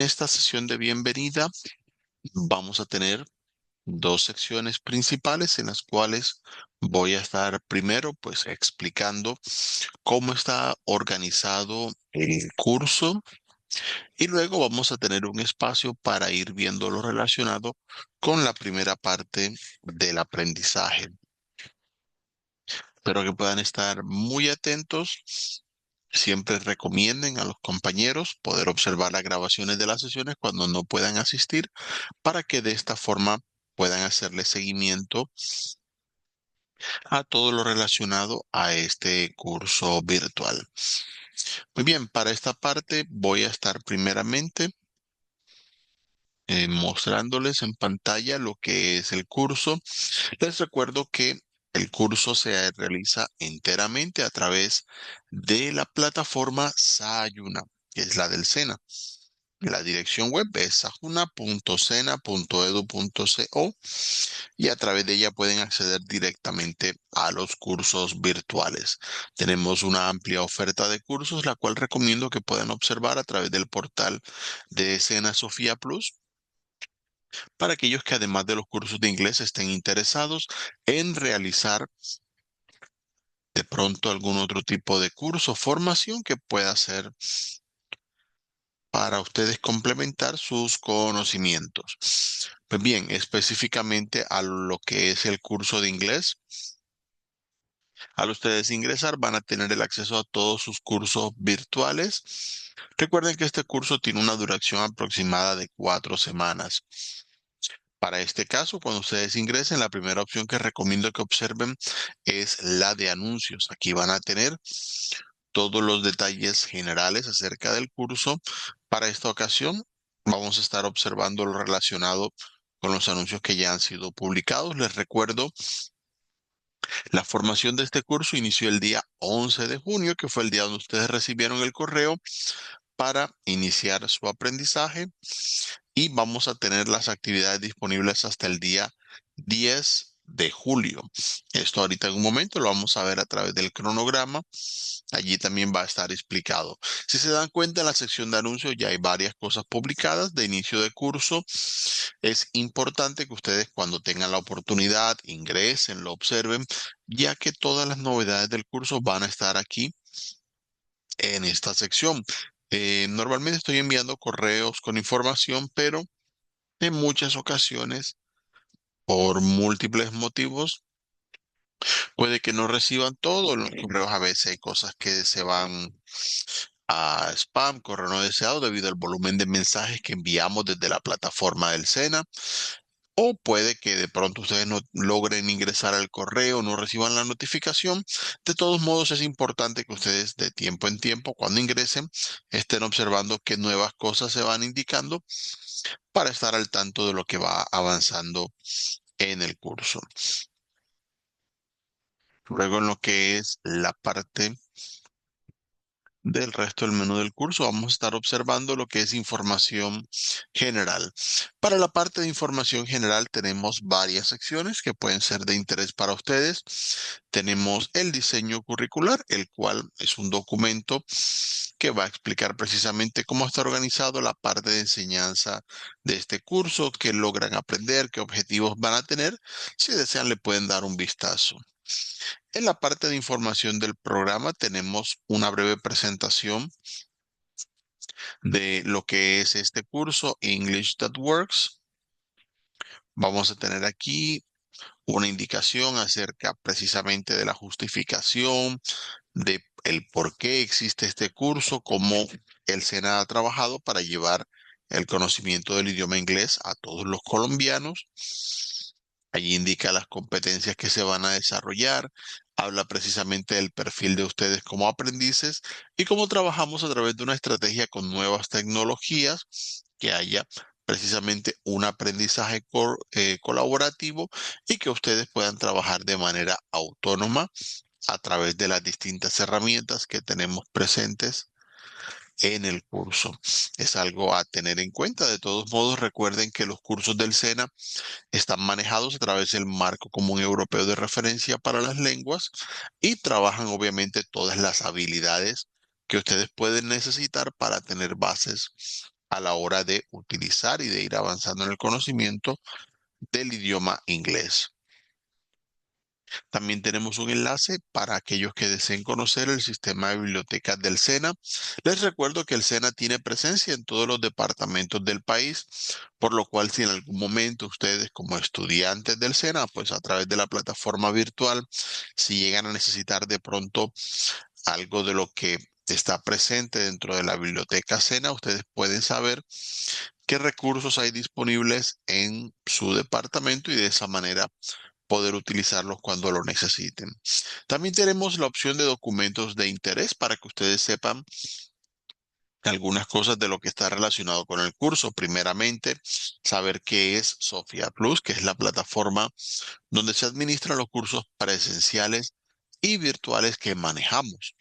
esta sesión de bienvenida vamos a tener dos secciones principales en las cuales voy a estar primero pues explicando cómo está organizado el curso y luego vamos a tener un espacio para ir viendo lo relacionado con la primera parte del aprendizaje. Espero que puedan estar muy atentos. Siempre recomienden a los compañeros poder observar las grabaciones de las sesiones cuando no puedan asistir para que de esta forma puedan hacerle seguimiento a todo lo relacionado a este curso virtual. Muy bien, para esta parte voy a estar primeramente mostrándoles en pantalla lo que es el curso. Les recuerdo que el curso se realiza enteramente a través de la plataforma Sayuna, que es la del SENA. La dirección web es sajuna.sena.edu.co y a través de ella pueden acceder directamente a los cursos virtuales. Tenemos una amplia oferta de cursos, la cual recomiendo que puedan observar a través del portal de Sena Sofía Plus para aquellos que además de los cursos de inglés estén interesados en realizar de pronto algún otro tipo de curso, formación que pueda ser para ustedes complementar sus conocimientos. Pues bien, específicamente a lo que es el curso de inglés, al ustedes ingresar van a tener el acceso a todos sus cursos virtuales. Recuerden que este curso tiene una duración aproximada de 4 semanas. Para este caso, cuando ustedes ingresen, la primera opción que recomiendo que observen es la de anuncios. Aquí van a tener todos los detalles generales acerca del curso. Para esta ocasión, vamos a estar observando lo relacionado con los anuncios que ya han sido publicados. Les recuerdo, la formación de este curso inició el día 11 de junio, que fue el día donde ustedes recibieron el correo para iniciar su aprendizaje y vamos a tener las actividades disponibles hasta el día 10 de julio. Esto ahorita en un momento lo vamos a ver a través del cronograma. Allí también va a estar explicado. Si se dan cuenta, en la sección de anuncios ya hay varias cosas publicadas de inicio de curso. Es importante que ustedes cuando tengan la oportunidad ingresen, lo observen, ya que todas las novedades del curso van a estar aquí en esta sección. Normalmente estoy enviando correos con información, pero en muchas ocasiones, por múltiples motivos, puede que no reciban todo. En los correos a veces hay cosas que se van a spam, correo no deseado, debido al volumen de mensajes que enviamos desde la plataforma del SENA. O puede que de pronto ustedes no logren ingresar al correo, no reciban la notificación. De todos modos, es importante que ustedes de tiempo en tiempo, cuando ingresen, estén observando qué nuevas cosas se van indicando para estar al tanto de lo que va avanzando en el curso. Luego, en lo que es la parte del resto del menú del curso, vamos a estar observando lo que es información general. Para la parte de información general tenemos varias secciones que pueden ser de interés para ustedes. Tenemos el diseño curricular, el cual es un documento que va a explicar precisamente cómo está organizado la parte de enseñanza de este curso, qué logran aprender, qué objetivos van a tener. Si desean, le pueden dar un vistazo. En la parte de información del programa tenemos una breve presentación de lo que es este curso English That Works. Vamos a tener aquí una indicación acerca precisamente de la justificación, de el por qué existe este curso, cómo el SENA ha trabajado para llevar el conocimiento del idioma inglés a todos los colombianos. Allí indica las competencias que se van a desarrollar, habla precisamente del perfil de ustedes como aprendices y cómo trabajamos a través de una estrategia con nuevas tecnologías, que haya precisamente un aprendizaje colaborativo y que ustedes puedan trabajar de manera autónoma a través de las distintas herramientas que tenemos presentes en el curso. Es algo a tener en cuenta. De todos modos, recuerden que los cursos del SENA están manejados a través del Marco Común Europeo de Referencia para las Lenguas y trabajan obviamente todas las habilidades que ustedes pueden necesitar para tener bases a la hora de utilizar y de ir avanzando en el conocimiento del idioma inglés. También tenemos un enlace para aquellos que deseen conocer el sistema de bibliotecas del SENA. Les recuerdo que el SENA tiene presencia en todos los departamentos del país, por lo cual si en algún momento ustedes como estudiantes del SENA, pues a través de la plataforma virtual, si llegan a necesitar de pronto algo de lo que está presente dentro de la biblioteca SENA, ustedes pueden saber qué recursos hay disponibles en su departamento y de esa manera poder utilizarlos cuando lo necesiten. También tenemos la opción de documentos de interés para que ustedes sepan algunas cosas de lo que está relacionado con el curso. Primeramente, saber qué es Sofía Plus, que es la plataforma donde se administran los cursos presenciales y virtuales que manejamos.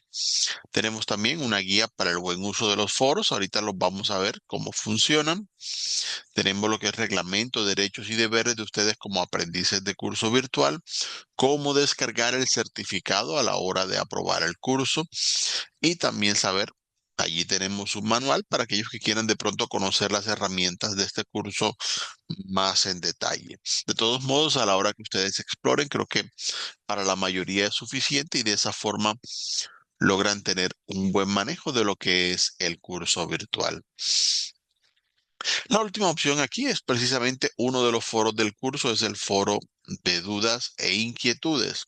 Tenemos también una guía para el buen uso de los foros. Ahorita los vamos a ver cómo funcionan. Tenemos lo que es reglamento, derechos y deberes de ustedes como aprendices de curso virtual, cómo descargar el certificado a la hora de aprobar el curso y también saber, allí tenemos un manual para aquellos que quieran de pronto conocer las herramientas de este curso más en detalle. De todos modos, a la hora que ustedes exploren, creo que para la mayoría es suficiente y de esa forma logran tener un buen manejo de lo que es el curso virtual. La última opción aquí es precisamente uno de los foros del curso, es el foro de dudas e inquietudes.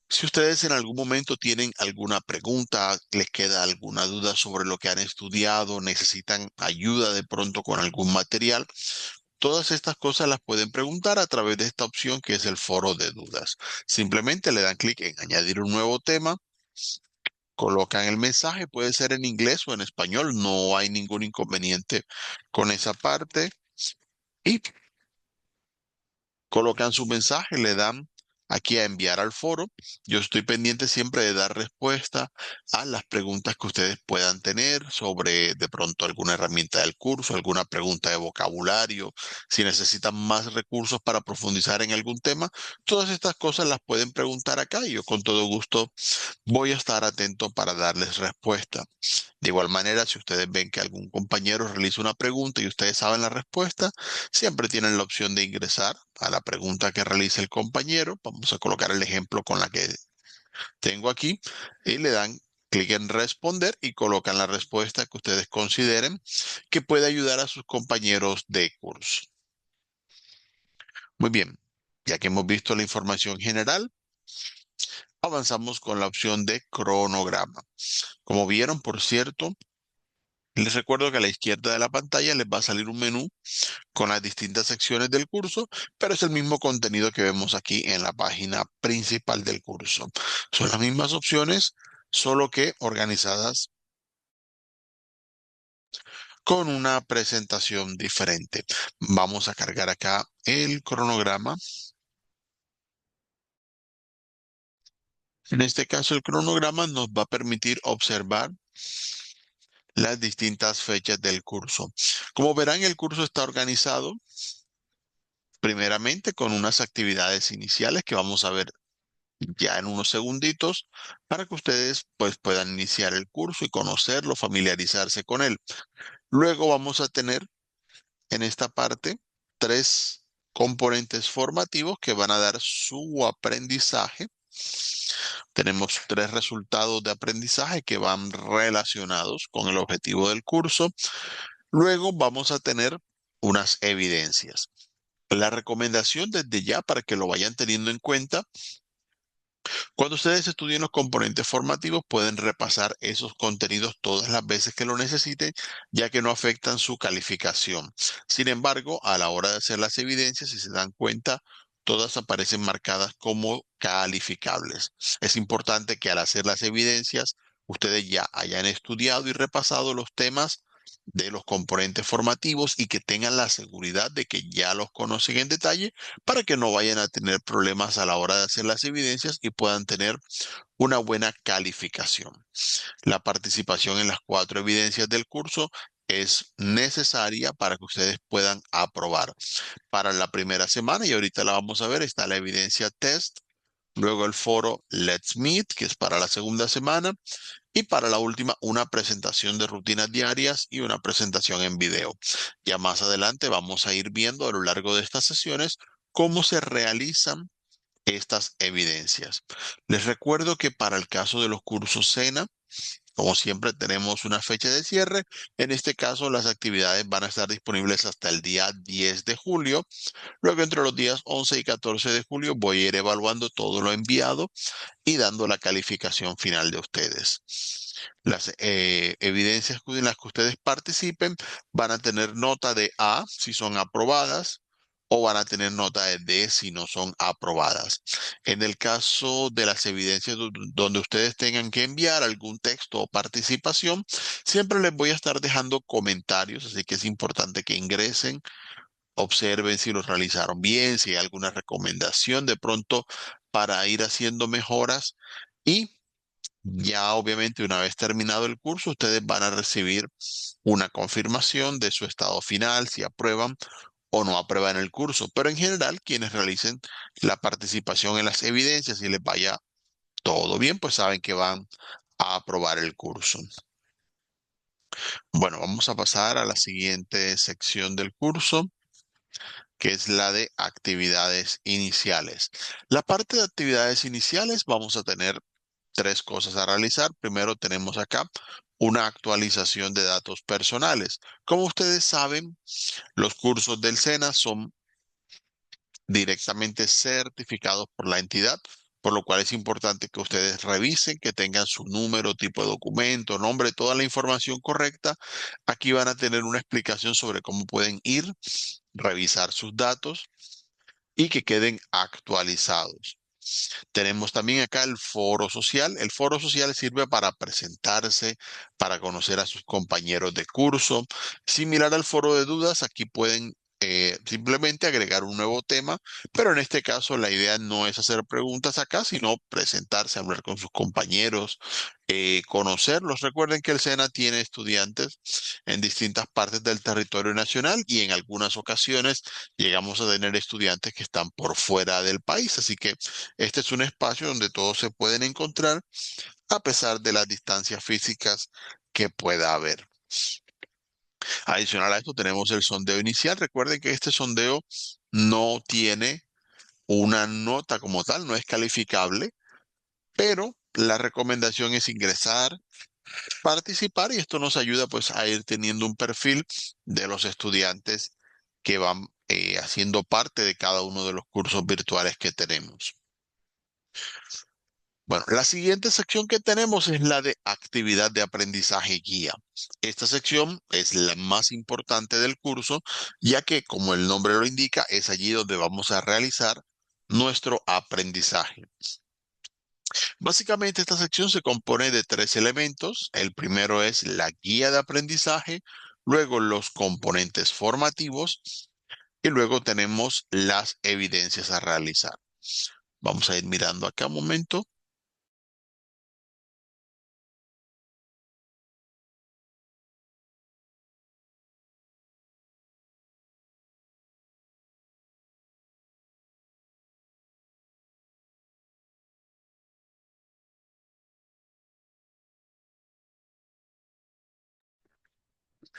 Si ustedes en algún momento tienen alguna pregunta, les queda alguna duda sobre lo que han estudiado, necesitan ayuda de pronto con algún material, todas estas cosas las pueden preguntar a través de esta opción que es el foro de dudas. Simplemente le dan clic en añadir un nuevo tema, colocan el mensaje, puede ser en inglés o en español, no hay ningún inconveniente con esa parte y colocan su mensaje, le dan aquí a enviar al foro. Yo estoy pendiente siempre de dar respuesta a las preguntas que ustedes puedan tener sobre de pronto alguna herramienta del curso, alguna pregunta de vocabulario, si necesitan más recursos para profundizar en algún tema. Todas estas cosas las pueden preguntar acá y yo con todo gusto voy a estar atento para darles respuesta. De igual manera, si ustedes ven que algún compañero realiza una pregunta y ustedes saben la respuesta, siempre tienen la opción de ingresar a la pregunta que realice el compañero. Vamos a colocar el ejemplo con la que tengo aquí y le dan clic en responder y colocan la respuesta que ustedes consideren que puede ayudar a sus compañeros de curso. Muy bien, ya que hemos visto la información general, avanzamos con la opción de cronograma. Como vieron, por cierto, les recuerdo que a la izquierda de la pantalla les va a salir un menú con las distintas secciones del curso, pero es el mismo contenido que vemos aquí en la página principal del curso. Son las mismas opciones, solo que organizadas con una presentación diferente. Vamos a cargar acá el cronograma. En este caso, el cronograma nos va a permitir observar las distintas fechas del curso. Como verán, el curso está organizado primeramente con unas actividades iniciales que vamos a ver ya en unos segunditos para que ustedes pues puedan iniciar el curso y conocerlo, familiarizarse con él. Luego vamos a tener en esta parte tres componentes formativos que van a dar su aprendizaje. Tenemos tres resultados de aprendizaje que van relacionados con el objetivo del curso. Luego vamos a tener unas evidencias. La recomendación desde ya para que lo vayan teniendo en cuenta, cuando ustedes estudien los componentes formativos pueden repasar esos contenidos todas las veces que lo necesiten, ya que no afectan su calificación. Sin embargo, a la hora de hacer las evidencias, si se dan cuenta, todas aparecen marcadas como calificables. Es importante que al hacer las evidencias, ustedes ya hayan estudiado y repasado los temas de los componentes formativos y que tengan la seguridad de que ya los conocen en detalle para que no vayan a tener problemas a la hora de hacer las evidencias y puedan tener una buena calificación. La participación en las cuatro evidencias del curso es necesaria para que ustedes puedan aprobar. Para la primera semana, y ahorita la vamos a ver, está la evidencia test, luego el foro Let's Meet, que es para la segunda semana, Y para la última, una presentación de rutinas diarias y una presentación en video. Ya más adelante vamos a ir viendo a lo largo de estas sesiones cómo se realizan estas evidencias. Les recuerdo que para el caso de los cursos SENA, como siempre tenemos una fecha de cierre. En este caso, las actividades van a estar disponibles hasta el día 10 de julio. Luego, entre los días 11 y 14 de julio, voy a ir evaluando todo lo enviado y dando la calificación final de ustedes. Las evidencias en las que ustedes participen van a tener nota de A si son aprobadas o van a tener nota de D si no son aprobadas. En el caso de las evidencias donde ustedes tengan que enviar algún texto o participación, siempre les voy a estar dejando comentarios, así que es importante que ingresen, observen si los realizaron bien, si hay alguna recomendación de pronto para ir haciendo mejoras y ya obviamente una vez terminado el curso, ustedes van a recibir una confirmación de su estado final, si aprueban o no aprueban el curso. Pero en general, quienes realicen la participación en las evidencias y les vaya todo bien, pues saben que van a aprobar el curso. Bueno, vamos a pasar a la siguiente sección del curso, que es la de actividades iniciales. La parte de actividades iniciales vamos a tener tres cosas a realizar. Primero tenemos acá una actualización de datos personales. Como ustedes saben, los cursos del SENA son directamente certificados por la entidad, por lo cual es importante que ustedes revisen, que tengan su número, tipo de documento, nombre, toda la información correcta. Aquí van a tener una explicación sobre cómo pueden ir, revisar sus datos y que queden actualizados. Tenemos también acá el foro social. El foro social sirve para presentarse, para conocer a sus compañeros de curso. Similar al foro de dudas, aquí pueden simplemente agregar un nuevo tema, pero en este caso la idea no es hacer preguntas acá, sino presentarse, hablar con sus compañeros, conocerlos. Recuerden que el SENA tiene estudiantes en distintas partes del territorio nacional y en algunas ocasiones llegamos a tener estudiantes que están por fuera del país, así que este es un espacio donde todos se pueden encontrar a pesar de las distancias físicas que pueda haber. Adicional a esto tenemos el sondeo inicial. Recuerden que este sondeo no tiene una nota como tal, no es calificable, pero la recomendación es ingresar, participar y esto nos ayuda pues a ir teniendo un perfil de los estudiantes que van haciendo parte de cada uno de los cursos virtuales que tenemos. Bueno, la siguiente sección que tenemos es la de actividad de aprendizaje guía. Esta sección es la más importante del curso, ya que, como el nombre lo indica, es allí donde vamos a realizar nuestro aprendizaje. Básicamente, esta sección se compone de tres elementos. El primero es la guía de aprendizaje, luego los componentes formativos y luego tenemos las evidencias a realizar. Vamos a ir mirando acá un momento.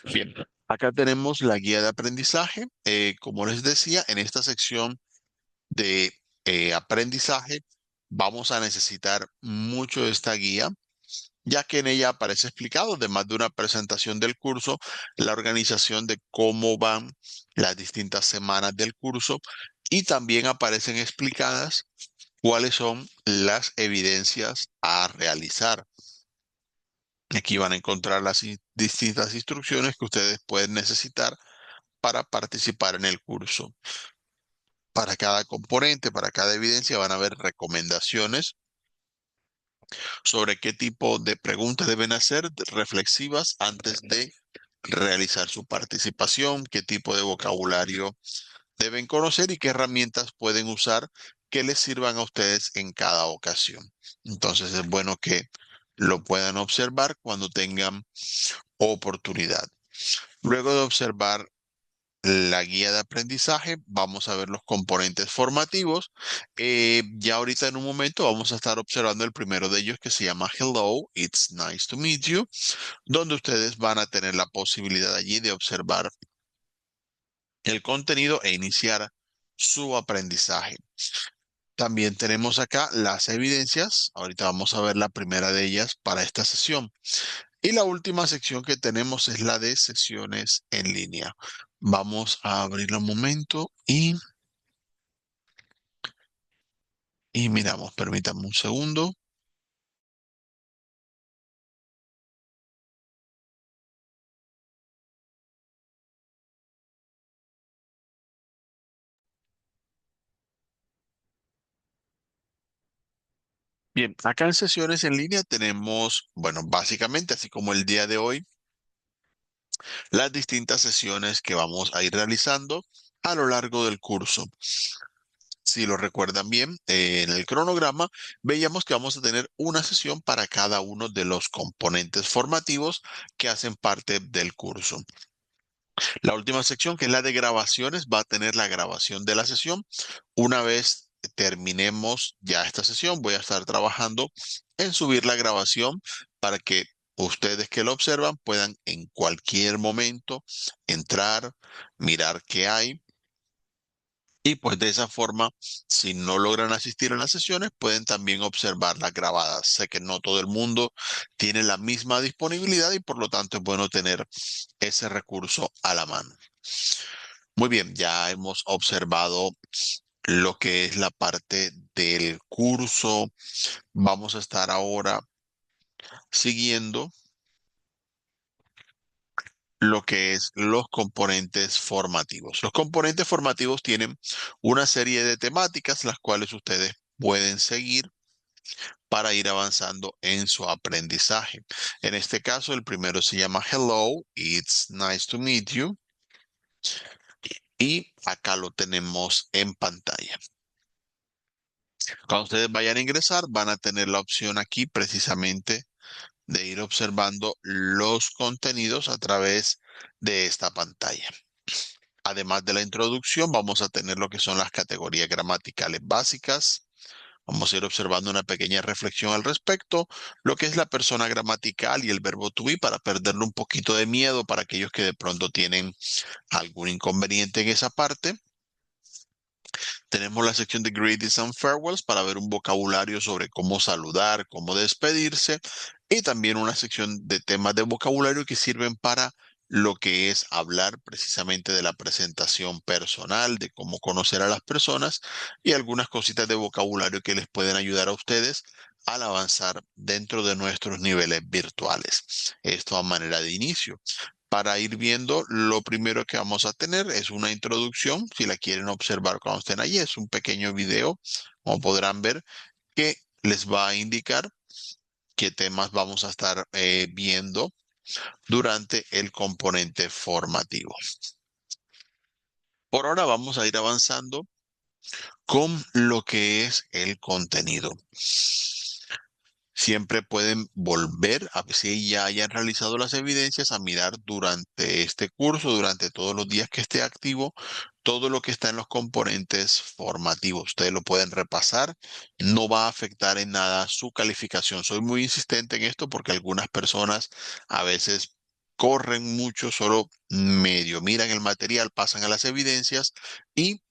Bien, acá tenemos la guía de aprendizaje. Como les decía, en esta sección de aprendizaje vamos a necesitar mucho de esta guía, ya que en ella aparece explicado, además de una presentación del curso, la organización de cómo van las distintas semanas del curso y también aparecen explicadas cuáles son las evidencias a realizar. Aquí van a encontrar las distintas instrucciones que ustedes pueden necesitar para participar en el curso. Para cada componente, para cada evidencia, van a haber recomendaciones sobre qué tipo de preguntas deben hacer reflexivas antes de realizar su participación, qué tipo de vocabulario deben conocer y qué herramientas pueden usar que les sirvan a ustedes en cada ocasión. Entonces es bueno que lo puedan observar cuando tengan oportunidad. Luego de observar la guía de aprendizaje, vamos a ver los componentes formativos. Ya ahorita en un momento vamos a estar observando el primero de ellos que se llama Hello, it's nice to meet you, donde ustedes van a tener la posibilidad allí de observar el contenido e iniciar su aprendizaje. También tenemos acá las evidencias. Ahorita vamos a ver la primera de ellas para esta sesión. Y la última sección que tenemos es la de sesiones en línea. Vamos a abrirla un momento y miramos. Permítanme un segundo. Bien, acá en sesiones en línea tenemos, bueno, básicamente, así como el día de hoy, las distintas sesiones que vamos a ir realizando a lo largo del curso. Si lo recuerdan bien, en el cronograma veíamos que vamos a tener una sesión para cada uno de los componentes formativos que hacen parte del curso. La última sección, que es la de grabaciones, va a tener la grabación de la sesión. Una vez terminemos ya esta sesión, voy a estar trabajando en subir la grabación para que ustedes que lo observan puedan en cualquier momento entrar, mirar qué hay. Y pues de esa forma, si no logran asistir a las sesiones, pueden también observarlas grabadas. Sé que no todo el mundo tiene la misma disponibilidad y por lo tanto es bueno tener ese recurso a la mano. Muy bien, ya hemos observado lo que es la parte del curso. Vamos a estar ahora siguiendo lo que es los componentes formativos. Los componentes formativos tienen una serie de temáticas las cuales ustedes pueden seguir para ir avanzando en su aprendizaje. En este caso, el primero se llama Hello, it's nice to meet you. Y acá lo tenemos en pantalla. Cuando ustedes vayan a ingresar, van a tener la opción aquí precisamente de ir observando los contenidos a través de esta pantalla. Además de la introducción, vamos a tener lo que son las categorías gramaticales básicas. Vamos a ir observando una pequeña reflexión al respecto, lo que es la persona gramatical y el verbo to be para perderle un poquito de miedo para aquellos que de pronto tienen algún inconveniente en esa parte. Tenemos la sección de greetings and farewells para ver un vocabulario sobre cómo saludar, cómo despedirse y también una sección de temas de vocabulario que sirven para lo que es hablar precisamente de la presentación personal, de cómo conocer a las personas y algunas cositas de vocabulario que les pueden ayudar a ustedes al avanzar dentro de nuestros niveles virtuales. Esto a manera de inicio. Para ir viendo, lo primero que vamos a tener es una introducción. Si la quieren observar cuando estén allí, es un pequeño video, como podrán ver, que les va a indicar qué temas vamos a estar viendo durante el componente formativo. Por ahora vamos a ir avanzando con lo que es el contenido. Siempre pueden volver, a si ya hayan realizado las evidencias, a mirar durante este curso, durante todos los días que esté activo, todo lo que está en los componentes formativos. Ustedes lo pueden repasar, no va a afectar en nada su calificación. Soy muy insistente en esto porque algunas personas a veces corren mucho, solo medio miran el material, pasan a las evidencias y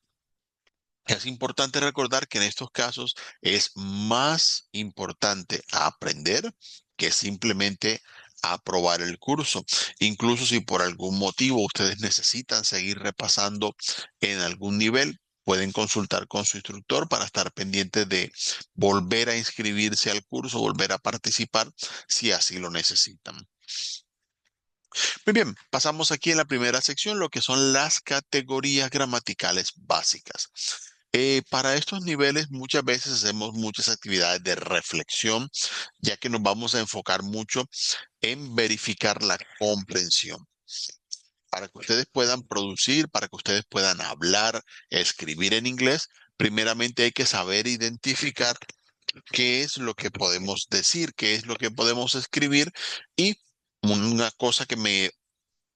es importante recordar que en estos casos es más importante aprender que simplemente aprobar el curso. Incluso si por algún motivo ustedes necesitan seguir repasando en algún nivel, pueden consultar con su instructor para estar pendientes de volver a inscribirse al curso, volver a participar si así lo necesitan. Muy bien, pasamos aquí en la primera sección, lo que son las categorías gramaticales básicas. Para estos niveles muchas veces hacemos muchas actividades de reflexión, ya que nos vamos a enfocar mucho en verificar la comprensión. Para que ustedes puedan producir, para que ustedes puedan hablar, escribir en inglés, primeramente hay que saber identificar qué es lo que podemos decir, qué es lo que podemos escribir y una cosa que me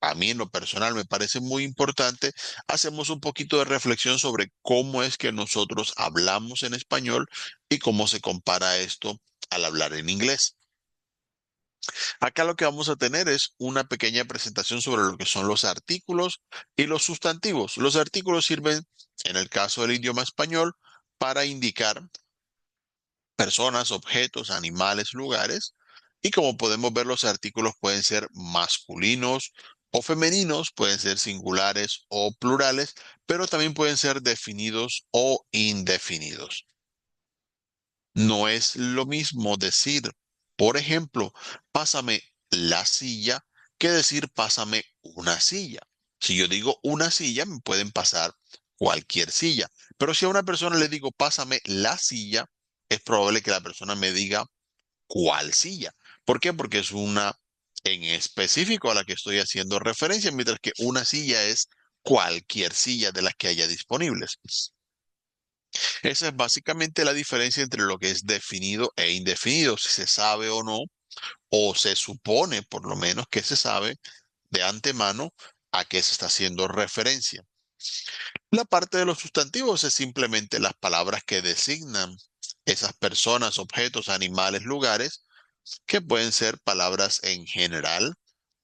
a mí en lo personal me parece muy importante, hacemos un poquito de reflexión sobre cómo es que nosotros hablamos en español y cómo se compara esto al hablar en inglés. Acá lo que vamos a tener es una pequeña presentación sobre lo que son los artículos y los sustantivos. Los artículos sirven, en el caso del idioma español, para indicar personas, objetos, animales, lugares. Y como podemos ver, los artículos pueden ser masculinos o femeninos, pueden ser singulares o plurales, pero también pueden ser definidos o indefinidos. No es lo mismo decir, por ejemplo, pásame la silla, que decir pásame una silla. Si yo digo una silla, me pueden pasar cualquier silla. Pero si a una persona le digo pásame la silla, es probable que la persona me diga cuál silla. ¿Por qué? Porque es una en específico a la que estoy haciendo referencia, mientras que una silla es cualquier silla de las que haya disponibles. Esa es básicamente la diferencia entre lo que es definido e indefinido, si se sabe o no, o se supone por lo menos que se sabe de antemano a qué se está haciendo referencia. La parte de los sustantivos es simplemente las palabras que designan esas personas, objetos, animales, lugares, que pueden ser palabras en general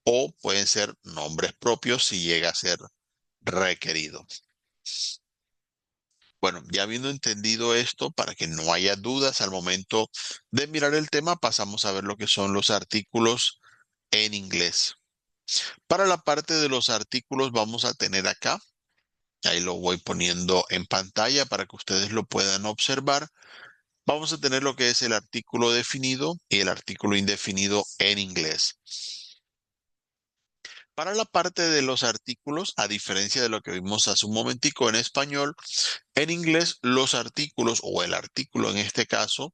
o pueden ser nombres propios si llega a ser requerido. Bueno, ya habiendo entendido esto, para que no haya dudas al momento de mirar el tema, pasamos a ver lo que son los artículos en inglés. Para la parte de los artículos vamos a tener acá, ahí lo voy poniendo en pantalla para que ustedes lo puedan observar. Vamos a tener lo que es el artículo definido y el artículo indefinido en inglés. Para la parte de los artículos, a diferencia de lo que vimos hace un momentico en español, en inglés los artículos o el artículo en este caso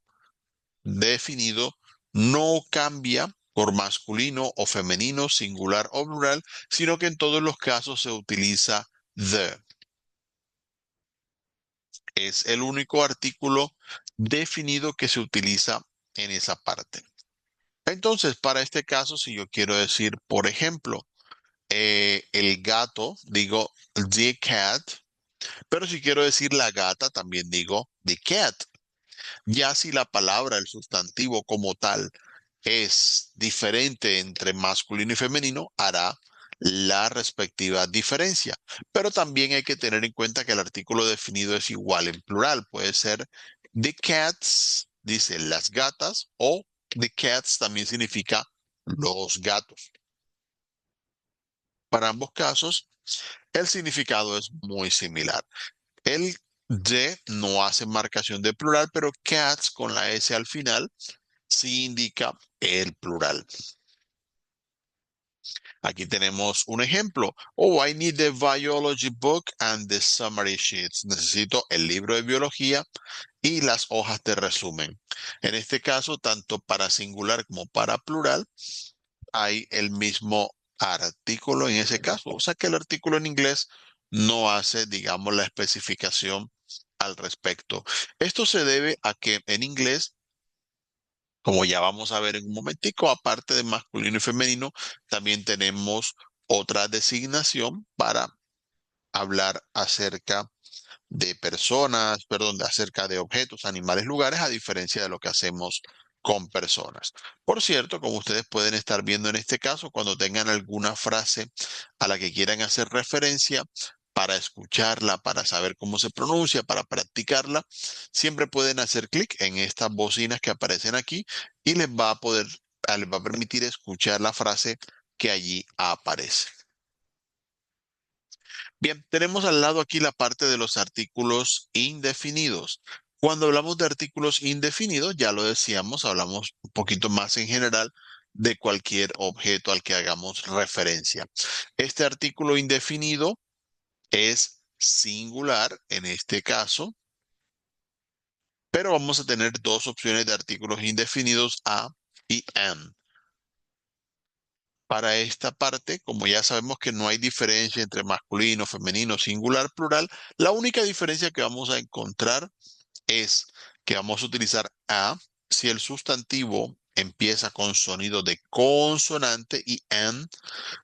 definido no cambia por masculino o femenino, singular o plural, sino que en todos los casos se utiliza the. Es el único artículo definido que se utiliza en esa parte. Entonces, para este caso, si yo quiero decir, por ejemplo, el gato, digo the cat, pero si quiero decir la gata, también digo the cat. Ya si la palabra, el sustantivo como tal, es diferente entre masculino y femenino, hará la respectiva diferencia. Pero también hay que tener en cuenta que el artículo definido es igual en plural. Puede ser the cats, dice las gatas, o the cats también significa los gatos. Para ambos casos, el significado es muy similar. El de no hace marcación de plural, pero cats con la S al final sí indica el plural. Aquí tenemos un ejemplo. Oh, I need the biology book and the summary sheets. Necesito el libro de biología y las hojas de resumen. En este caso, tanto para singular como para plural, hay el mismo artículo en ese caso. O sea que el artículo en inglés no hace, digamos, la especificación al respecto. Esto se debe a que en inglés, como ya vamos a ver en un momentico, aparte de masculino y femenino, también tenemos otra designación para hablar acerca de personas, perdón, acerca de objetos, animales, lugares, a diferencia de lo que hacemos con personas. Por cierto, como ustedes pueden estar viendo en este caso, cuando tengan alguna frase a la que quieran hacer referencia, para escucharla, para saber cómo se pronuncia, para practicarla, siempre pueden hacer clic en estas bocinas que aparecen aquí y les va a permitir escuchar la frase que allí aparece. Bien, tenemos al lado aquí la parte de los artículos indefinidos. Cuando hablamos de artículos indefinidos, ya lo decíamos, hablamos un poquito más en general de cualquier objeto al que hagamos referencia. Este artículo indefinido es singular en este caso, pero vamos a tener dos opciones de artículos indefinidos, a y an. Para esta parte, como ya sabemos que no hay diferencia entre masculino, femenino, singular, plural, la única diferencia que vamos a encontrar es que vamos a utilizar a si el sustantivo empieza con sonido de consonante y N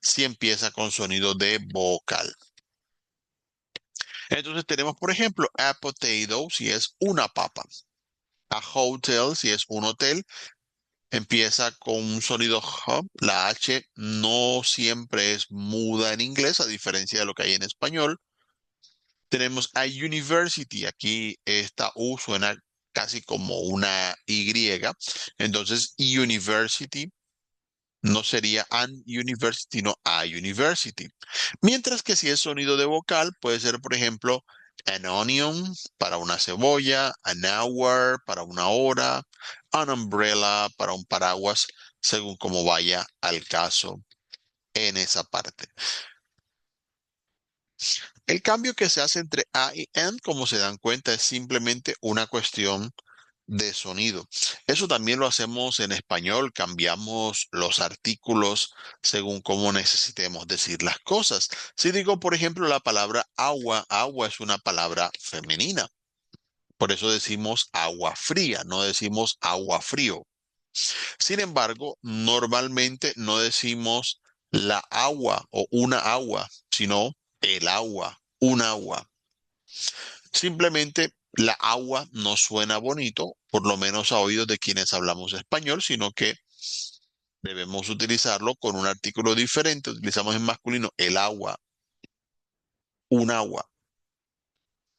si empieza con sonido de vocal. Entonces tenemos, por ejemplo, a potato si es una papa. A hotel si es un hotel. Empieza con un sonido J. La H no siempre es muda en inglés, a diferencia de lo que hay en español. Tenemos a university. Aquí esta U suena casi como una Y. Entonces, university no sería an university, no a university. Mientras que si es sonido de vocal, puede ser, por ejemplo, an onion para una cebolla, an hour para una hora, an umbrella para un paraguas, según como vaya al caso en esa parte. El cambio que se hace entre a y and, como se dan cuenta, es simplemente una cuestión de sonido. Eso también lo hacemos en español, cambiamos los artículos según cómo necesitemos decir las cosas. Si digo, por ejemplo, la palabra agua, agua es una palabra femenina. Por eso decimos agua fría, no decimos agua frío. Sin embargo, normalmente no decimos la agua o una agua, sino el agua, un agua. Simplemente la agua no suena bonito, por lo menos a oídos de quienes hablamos español, sino que debemos utilizarlo con un artículo diferente. Utilizamos en masculino el agua, un agua,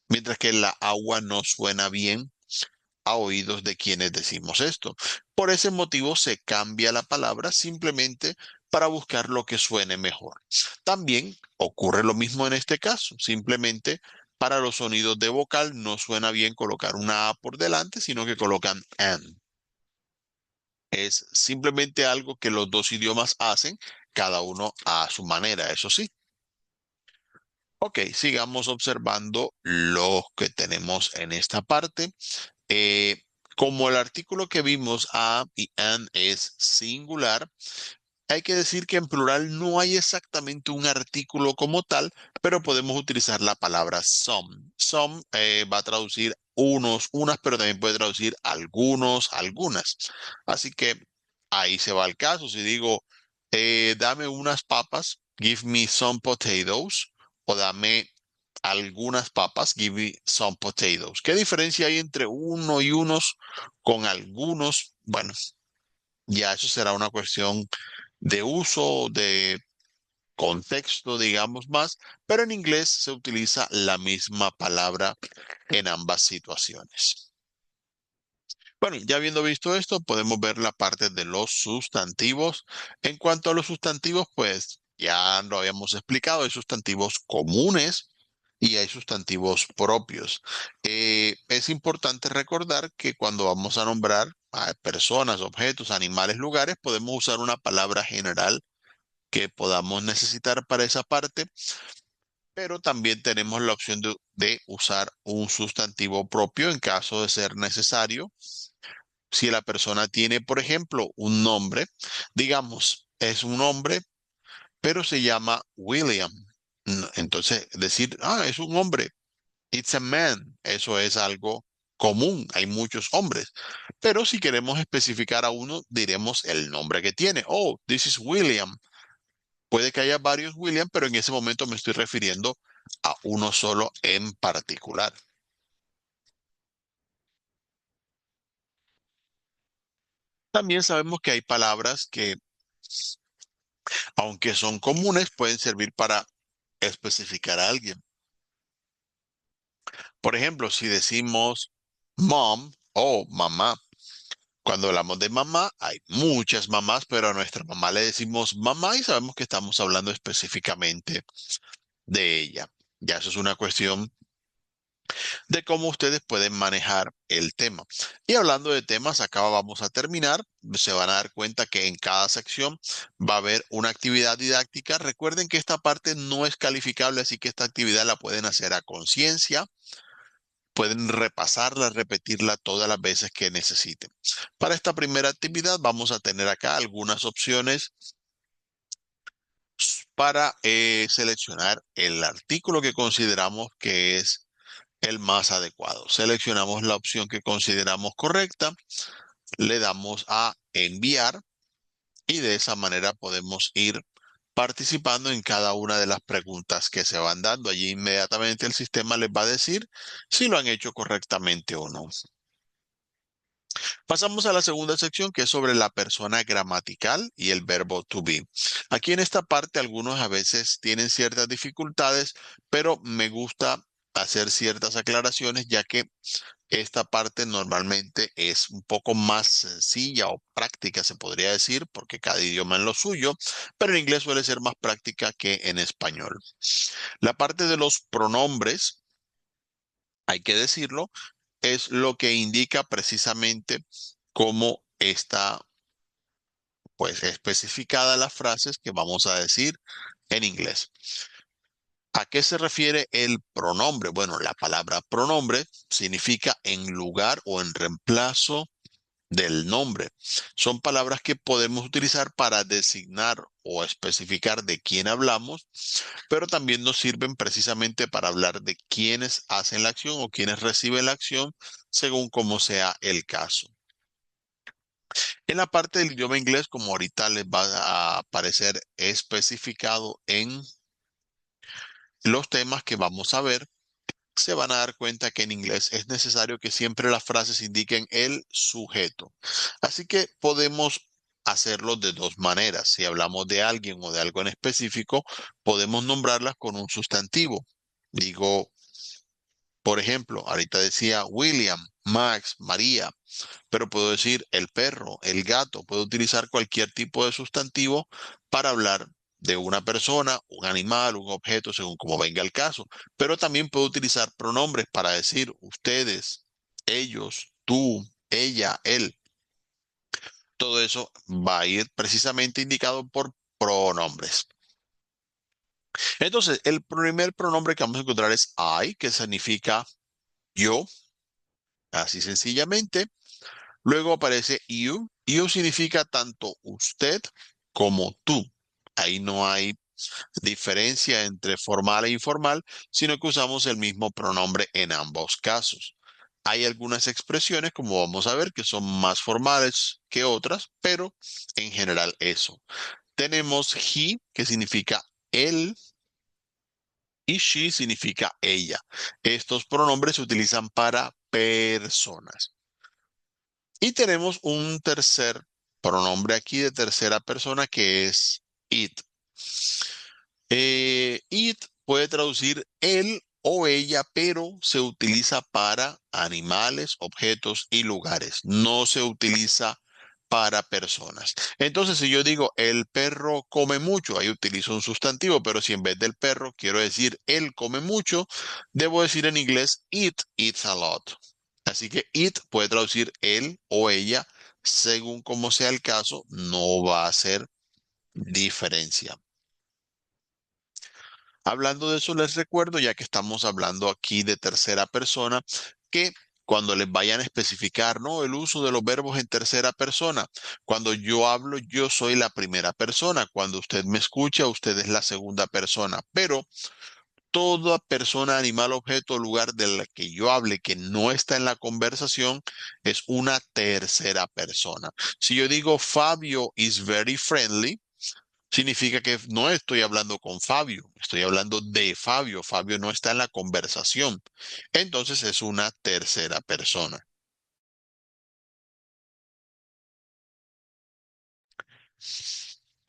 mientras que la agua no suena bien a oídos de quienes decimos esto. Por ese motivo se cambia la palabra simplemente para buscar lo que suene mejor. También ocurre lo mismo en este caso, simplemente para los sonidos de vocal no suena bien colocar una A por delante, sino que colocan an. Es simplemente algo que los dos idiomas hacen, cada uno a su manera, eso sí. Ok, sigamos observando lo que tenemos en esta parte. Eh, Como el artículo que vimos a y an es singular, hay que decir que en plural no hay exactamente un artículo como tal, pero podemos utilizar la palabra some. Some va a traducir unos, unas, pero también puede traducir algunos, algunas. Así que ahí se va el caso. Si digo, dame unas papas, give me some potatoes, o dame algunas papas, give me some potatoes. ¿Qué diferencia hay entre uno y unos con algunos? Bueno, ya eso será una cuestión de uso, de contexto, digamos más, pero en inglés se utiliza la misma palabra en ambas situaciones. Bueno, ya habiendo visto esto, podemos ver la parte de los sustantivos. En cuanto a los sustantivos, pues ya lo habíamos explicado, hay sustantivos comunes y hay sustantivos propios. Es importante recordar que cuando vamos a nombrar a personas, objetos, animales, lugares, podemos usar una palabra general que podamos necesitar para esa parte, pero también tenemos la opción de usar un sustantivo propio en caso de ser necesario. Si la persona tiene, por ejemplo, un nombre, digamos, es un hombre, pero se llama William. Entonces, decir, es un hombre, it's a man, eso es algo común, hay muchos hombres. Pero si queremos especificar a uno, diremos el nombre que tiene. Oh, this is William. Puede que haya varios William, pero en ese momento me estoy refiriendo a uno solo en particular. También sabemos que hay palabras que, aunque son comunes, pueden servir para especificar a alguien. Por ejemplo, si decimos mom o mamá, cuando hablamos de mamá, hay muchas mamás, pero a nuestra mamá le decimos mamá y sabemos que estamos hablando específicamente de ella. Ya eso es una cuestión de cómo ustedes pueden manejar el tema. Y hablando de temas, acá vamos a terminar. Se van a dar cuenta que en cada sección va a haber una actividad didáctica. Recuerden que esta parte no es calificable, así que esta actividad la pueden hacer a conciencia. Pueden repasarla, repetirla todas las veces que necesiten. Para esta primera actividad vamos a tener acá algunas opciones para seleccionar el artículo que consideramos que es el más adecuado. Seleccionamos la opción que consideramos correcta, le damos a enviar y de esa manera podemos ir participando en cada una de las preguntas que se van dando. Allí inmediatamente el sistema les va a decir si lo han hecho correctamente o no. Pasamos a la segunda sección que es sobre la persona gramatical y el verbo to be. Aquí en esta parte algunos a veces tienen ciertas dificultades, pero me gusta hacer ciertas aclaraciones ya que esta parte normalmente es un poco más sencilla o práctica, se podría decir, porque cada idioma es lo suyo, pero en inglés suele ser más práctica que en español. La parte de los pronombres, hay que decirlo, es lo que indica precisamente cómo está pues especificada las frases que vamos a decir en inglés. ¿A qué se refiere el pronombre? Bueno, la palabra pronombre significa en lugar o en reemplazo del nombre. Son palabras que podemos utilizar para designar o especificar de quién hablamos, pero también nos sirven precisamente para hablar de quiénes hacen la acción o quiénes reciben la acción, según como sea el caso. En la parte del idioma inglés, como ahorita les va a aparecer especificado en los temas que vamos a ver, se van a dar cuenta que en inglés es necesario que siempre las frases indiquen el sujeto. Así que podemos hacerlo de dos maneras. Si hablamos de alguien o de algo en específico, podemos nombrarlas con un sustantivo. Digo, por ejemplo, ahorita decía William, Max, María, pero puedo decir el perro, el gato, puedo utilizar cualquier tipo de sustantivo para hablar de una persona, un animal, un objeto, según como venga el caso. Pero también puedo utilizar pronombres para decir ustedes, ellos, tú, ella, él. Todo eso va a ir precisamente indicado por pronombres. Entonces, el primer pronombre que vamos a encontrar es I, que significa yo, así sencillamente. Luego aparece you. You significa tanto usted como tú. Ahí no hay diferencia entre formal e informal, sino que usamos el mismo pronombre en ambos casos. Hay algunas expresiones, como vamos a ver, que son más formales que otras, pero en general eso. Tenemos he, que significa él, y she significa ella. Estos pronombres se utilizan para personas. Y tenemos un tercer pronombre aquí de tercera persona que es it. It puede traducir él o ella, pero se utiliza para animales, objetos y lugares. No se utiliza para personas. Entonces, si yo digo el perro come mucho, ahí utilizo un sustantivo, pero si en vez del perro quiero decir él come mucho, debo decir en inglés it eats a lot. Así que it puede traducir él o ella, según como sea el caso, no va a hacer diferencia. Hablando de eso, les recuerdo, ya que estamos hablando aquí de tercera persona, que cuando les vayan a especificar, ¿no? El uso de los verbos en tercera persona. Cuando yo hablo, yo soy la primera persona. Cuando usted me escucha, usted es la segunda persona. Pero toda persona, animal, objeto, lugar de la que yo hable que no está en la conversación es una tercera persona. Si yo digo Fabio is very friendly, significa que no estoy hablando con Fabio, estoy hablando de Fabio. Fabio no está en la conversación. Entonces es una tercera persona.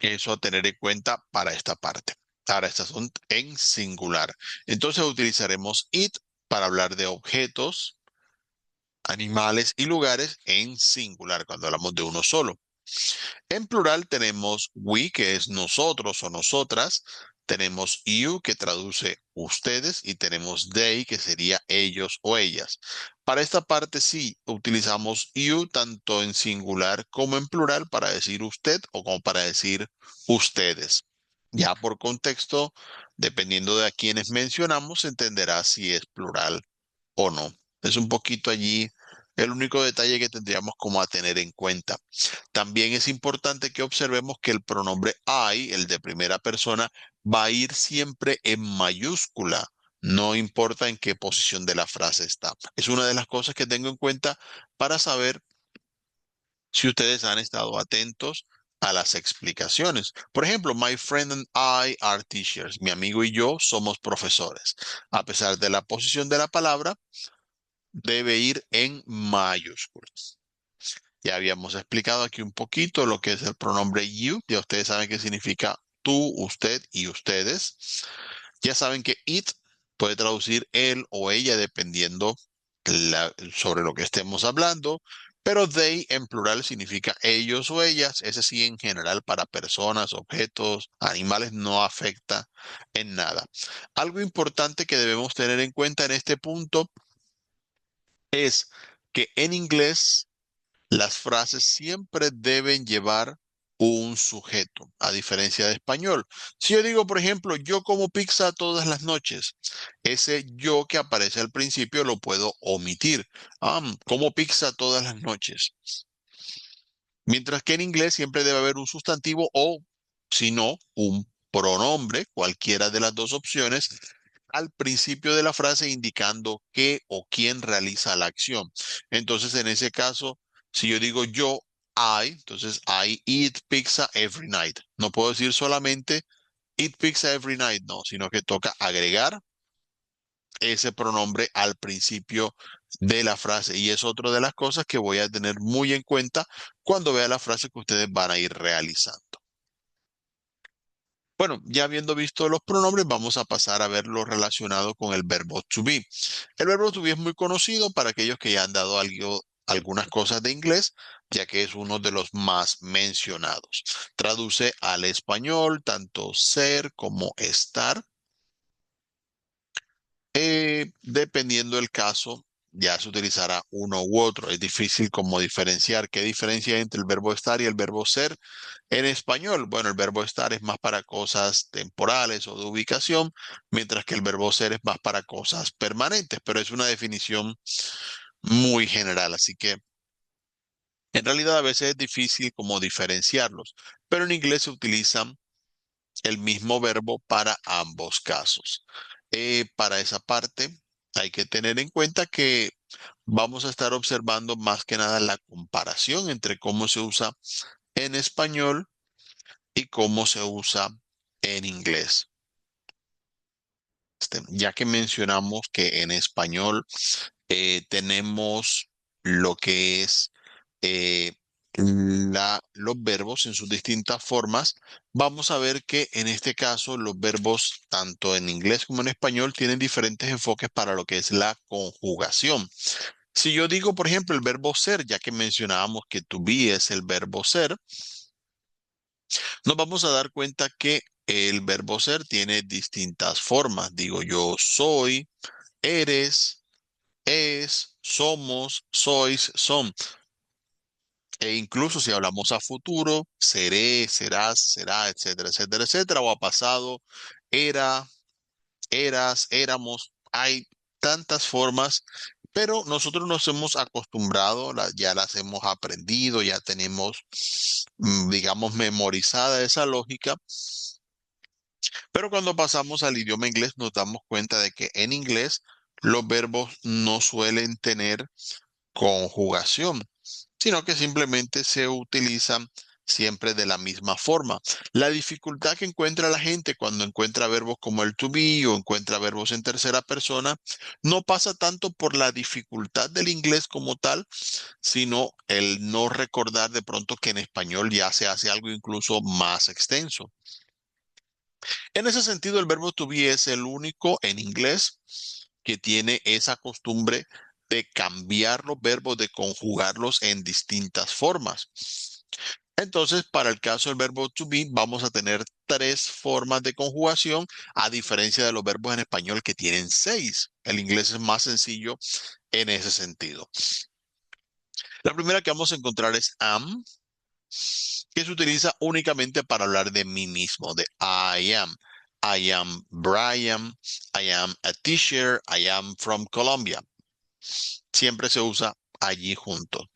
Eso a tener en cuenta para esta parte. Ahora, estas son en singular. Entonces utilizaremos it para hablar de objetos, animales y lugares en singular, cuando hablamos de uno solo. En plural tenemos we, que es nosotros o nosotras. Tenemos you, que traduce ustedes. Y tenemos they, que sería ellos o ellas. Para esta parte sí utilizamos you tanto en singular como en plural para decir usted o como para decir ustedes. Ya por contexto, dependiendo de a quienes mencionamos, se entenderá si es plural o no. Es un poquito allí el único detalle que tendríamos como a tener en cuenta. También es importante que observemos que el pronombre I, el de primera persona, va a ir siempre en mayúscula. No importa en qué posición de la frase está. Es una de las cosas que tengo en cuenta para saber si ustedes han estado atentos a las explicaciones. Por ejemplo, my friend and I are teachers. Mi amigo y yo somos profesores. A pesar de la posición de la palabra, debe ir en mayúsculas. Ya habíamos explicado aquí un poquito lo que es el pronombre you. Ya ustedes saben qué significa tú, usted y ustedes. Ya saben que it puede traducir él o ella dependiendo sobre lo que estemos hablando, pero they en plural significa ellos o ellas. Ese sí en general para personas, objetos, animales no afecta en nada. Algo importante que debemos tener en cuenta en este punto es que en inglés las frases siempre deben llevar un sujeto, a diferencia de español. Si yo digo, por ejemplo, yo como pizza todas las noches, ese yo que aparece al principio lo puedo omitir. Como pizza todas las noches. Mientras que en inglés siempre debe haber un sustantivo o, si no, un pronombre, cualquiera de las dos opciones, al principio de la frase indicando qué o quién realiza la acción. Entonces, en ese caso, si yo digo yo, entonces I eat pizza every night. No puedo decir solamente eat pizza every night, no, sino que toca agregar ese pronombre al principio de la frase. Y es otra de las cosas que voy a tener muy en cuenta cuando vea la frase que ustedes van a ir realizando. Bueno, ya habiendo visto los pronombres, vamos a pasar a ver lo relacionado con el verbo to be. El verbo to be es muy conocido para aquellos que ya han dado algunas cosas de inglés, ya que es uno de los más mencionados. Traduce al español tanto ser como estar. Dependiendo del caso, ya se utilizará uno u otro. Es difícil como diferenciar. ¿Qué diferencia hay entre el verbo estar y el verbo ser? En español, bueno, el verbo estar es más para cosas temporales o de ubicación, mientras que el verbo ser es más para cosas permanentes, pero es una definición muy general, así que en realidad a veces es difícil como diferenciarlos, pero en inglés se utilizan el mismo verbo para ambos casos. Para esa parte hay que tener en cuenta que vamos a estar observando más que nada la comparación entre cómo se usa en español y cómo se usa en inglés. Ya que mencionamos que en español tenemos lo que es eh, los verbos en sus distintas formas, vamos a ver que en este caso los verbos, tanto en inglés como en español, tienen diferentes enfoques para lo que es la conjugación. Si yo digo, por ejemplo, el verbo ser, ya que mencionábamos que to be es el verbo ser, nos vamos a dar cuenta que el verbo ser tiene distintas formas. Digo yo soy, eres, es, somos, sois, son. E incluso si hablamos a futuro, seré, serás, será, etcétera, etcétera, etcétera, o a pasado, era, eras, éramos. Hay tantas formas, pero nosotros nos hemos acostumbrado, ya las hemos aprendido, ya tenemos, digamos, memorizada esa lógica. Pero cuando pasamos al idioma inglés nos damos cuenta de que en inglés los verbos no suelen tener conjugación, sino que simplemente se utilizan siempre de la misma forma. La dificultad que encuentra la gente cuando encuentra verbos como el to be o encuentra verbos en tercera persona no pasa tanto por la dificultad del inglés como tal, sino el no recordar de pronto que en español ya se hace algo incluso más extenso. En ese sentido, el verbo to be es el único en inglés que tiene esa costumbre de cambiar los verbos, de conjugarlos en distintas formas. Entonces, para el caso del verbo to be, vamos a tener tres formas de conjugación, a diferencia de los verbos en español que tienen seis. El inglés es más sencillo en ese sentido. La primera que vamos a encontrar es am, que se utiliza únicamente para hablar de mí mismo, de I am. I am Brian, I am a teacher, I am from Colombia. Siempre se usa allí junto.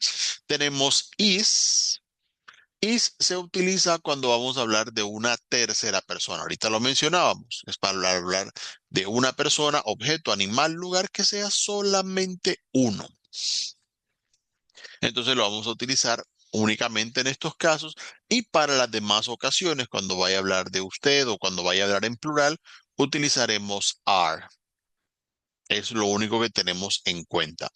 Tenemos is. Is se utiliza cuando vamos a hablar de una tercera persona. Ahorita lo mencionábamos. Es para hablar de una persona, objeto, animal, lugar que sea solamente uno. Entonces lo vamos a utilizar únicamente en estos casos, y para las demás ocasiones, cuando vaya a hablar de usted o cuando vaya a hablar en plural, utilizaremos are. Es lo único que tenemos en cuenta.